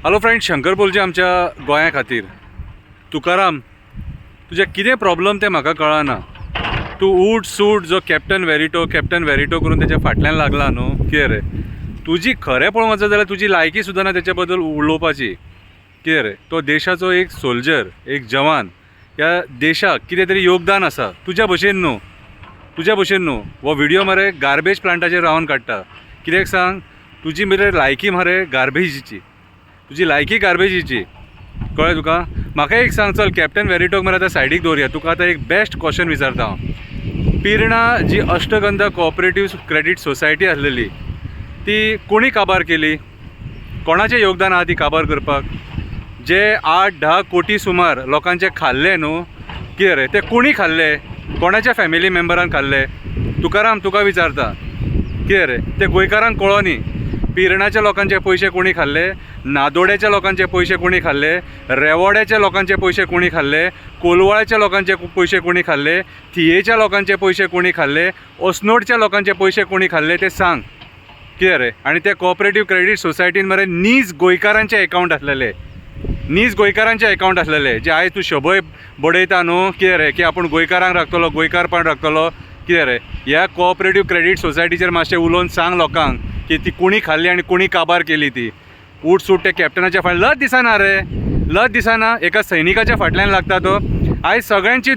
Hello friend, Shankar बोलचे आमच्या गोंया खातीर. तुकाराम, तुजे कितें प्रॉब्लम तें म्हाका कळना. तूं उठ सूट जो कॅप्टन वेरिटो करून तेच्या फाटल्यान लागला न्हू. कितें रे तुजी खरें पळोवंक वचत जाल्यार तुजी लायकी सुद्दां ना तेच्या बद्दल उलोवपाची. कितें रे तो देशाचो एक सोल्जर, एक जवान, ह्या देशाक कितें तरी योगदान आसा. तुज्या भशेन न्हू. हो व्हिडिओ मरे गार्बेज प्लांटाचेर रावन काडटा. कित्याक सांग, तुजी मरे लायकी मरे गार्बेजीची. तुजी लायकी गार्बेजीची. कळ्ळें तुका. म्हाका एक सांग, चल कॅप्टन वेरिटोक मरे आतां सायडीक दवरया. तुका आतां एक बेस्ट क्वेश्चन विचारता हांव. पिर्णा जी अष्टगंधा कोऑपरेटिव्ह क्रेडीट सोसायटी आसलेली ती कोणी काबार केली? कोणाचें योगदान आहा ती काबार करपाक? जे 8-10 कोटी सुमार लोकांचे खाल्ले न्हू. कितें रे ते कोणी खाल्ले? कोणाच्या फॅमिली मेंबरान खाल्ले? तुकाराम तुका विचारता. कितें रे ते गोंयकारांक कळोनी. पिर्णाच्या लोकांचे पयशे कोणी खाल्ले? नादोड्याच्या लोकांचे पयशे कोणी खाल्ले? रेवोड्याच्या लोकांचे पयशे कोणी खाल्ले? कोलवाळ्याच्या लोकांचे पयशे कोणी खाल्ले? थियेच्या लोकांचे पयशे कोणी खाल्ले? ओसनोडच्या लोकांचे पयशे कोणी खाल्ले ते सांग. कितें रे. आनी ते कोऑपरेटिव्ह क्रेडीट सोसायटीन मरे नीज गोंयकारांचे अकावंट आसलेले. जे आयज तूं शोभय बडयता न्हू. कितें रे की आपूण गोंयकारांक राखतलो, गोंयकारपण राखतलो. कितें रे ह्या कोऑपरेटिव्ह क्रेडीट सोसायटीचेर मातशें उलोवन सांग लोकांक की ती कोणी खाल्ली आनी कोणी काबार केली ती. उठ सूट ते कॅप्टनाच्या फाटल्यान लज दिसना रे. लज दिसना. एका सैनिकाच्या फाटल्यान लागता तो. आयज सगळ्यांची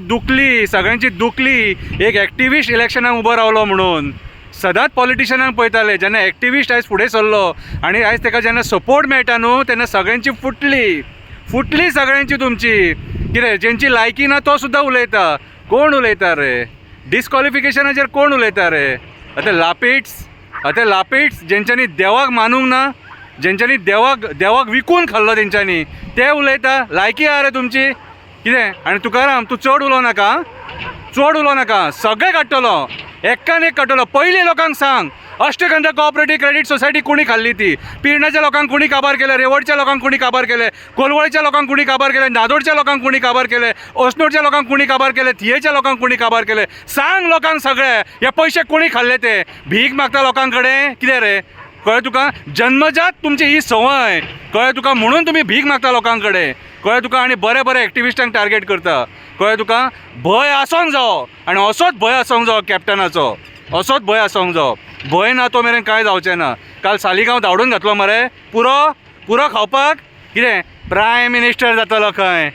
दुखली एक एक्टिविस्ट इलेक्शनाक उबो रावलो म्हणून. सदांच पॉलिटिशनांक पळयताले, जेन्ना एक्टिविस्ट आयज फुडें सरलो आनी आयज ताका जेन्ना सपोर्ट मेळटा न्हू तेन्ना सगळ्यांची फुटली सगळ्यांची तुमची. कितें जेंची लायकी ना तो सुद्दां उलयता. कोण उलयता रे? डिस्क्वॉलिफिकेशनाचेर कोण उलयता रे? आतां लापेट्स जेंच्यांनी देवाक मानूंक ना, जेंच्यांनी देवाक विकून खाल्लो तेंच्यांनी, ते उलयता. लायकी आहा रे तुमची? कितें. आनी तुकाराम तूं चड उलोव नाका. सगळे काडटलो, एकान एक काडटलो. पयलीं लोकांक सांग, अष्टगंधा कोऑपरेटिव्ह क्रेडीट सोसायटी कोणी खाल्ली ती? पिर्णाच्या लोकांक कोणी काबार केले? रेवडच्या लोकांक कोणी काबार केले? कोलवळच्या लोकांक कोणी काबार केले? नादोडच्या लोकांक कोणी काबार केले? ओसनोडच्या लोकांक कोणी काबार केले? थियेच्या लोकांक कोणी काबार केले? सांग लोकांक सगळे. हे पयशे कोणी खाल्ले ते? भीक मागता लोकां कडेन? कितें रे. कळ्ळें तुका. जन्मजात तुमची ही संवय. कळ्ळें तुका. म्हणून तुमी भीक मागता लोकां कडेन. कळ्ळें तुका. आनी बरे एक्टिविस्टांक टार्गेट करता. कळ्ळें तुका. भंय आसोंक जावो आनी असोच भंय आसोंक जावो कॅप्टनाचो. भंय ना तो मेरेन कांय जावचें ना. काल सालिगांव धांवडून घातलो मरे पुरो खावपाक. कितें प्रायम मिनिस्टर जातलो खंय.